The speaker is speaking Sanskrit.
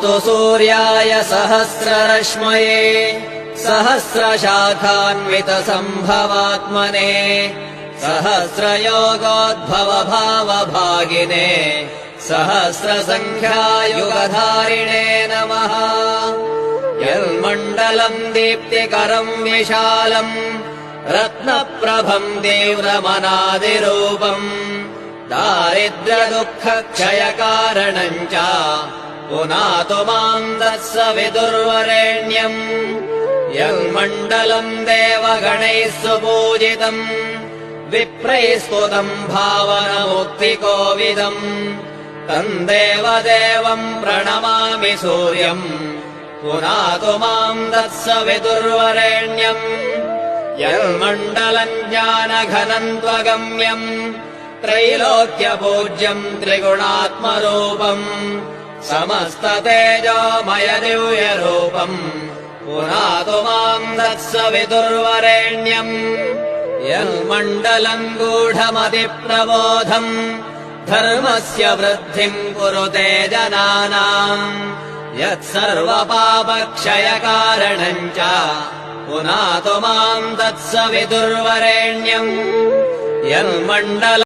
नमोऽस्तु सूर्याय सहस्ररश्मये सहस्रशाखान्वितसम्भवात्मने सहस्रयोगोद्भवभावभागिने सहस्रसङ्ख्यायुगधारिणे नमः। यन्मण्डलम् दीप्तिकरम् विशालम् रत्नप्रभम् तीव्रमनादिरूपम् दारिद्र्यदुःखक्षयकारणम् च पुनातु माम् तत्सवितुर्वरेण्यम्। यन्मण्डलम् देवगणैः सुपूजितम् विप्रैः स्तुतम् भावनमुक्तिकोविदम् तम् देवदेवम् प्रणमामि सूर्यम् पुनातु माम् तत्सवितुर्वरेण्यम्। यन्मण्डलम् ज्ञानघनम् त्वगम्यम् त्रैलोक्यपूज्यम् त्रिगुणात्मरूपम् समस्ततेजोमय दिव्यरूपम् पुनातु माम् तत्सवितुर्वरेण्यम्। यन्मण्डलम् गूढमतिप्रबोधम् धर्मस्य वृद्धिम् कुरुते जनानाम् यत्सर्वपापक्षयकारणम् च पुनातु माम् तत्सवितुर्वरेण्यम्। यन्मण्डलम्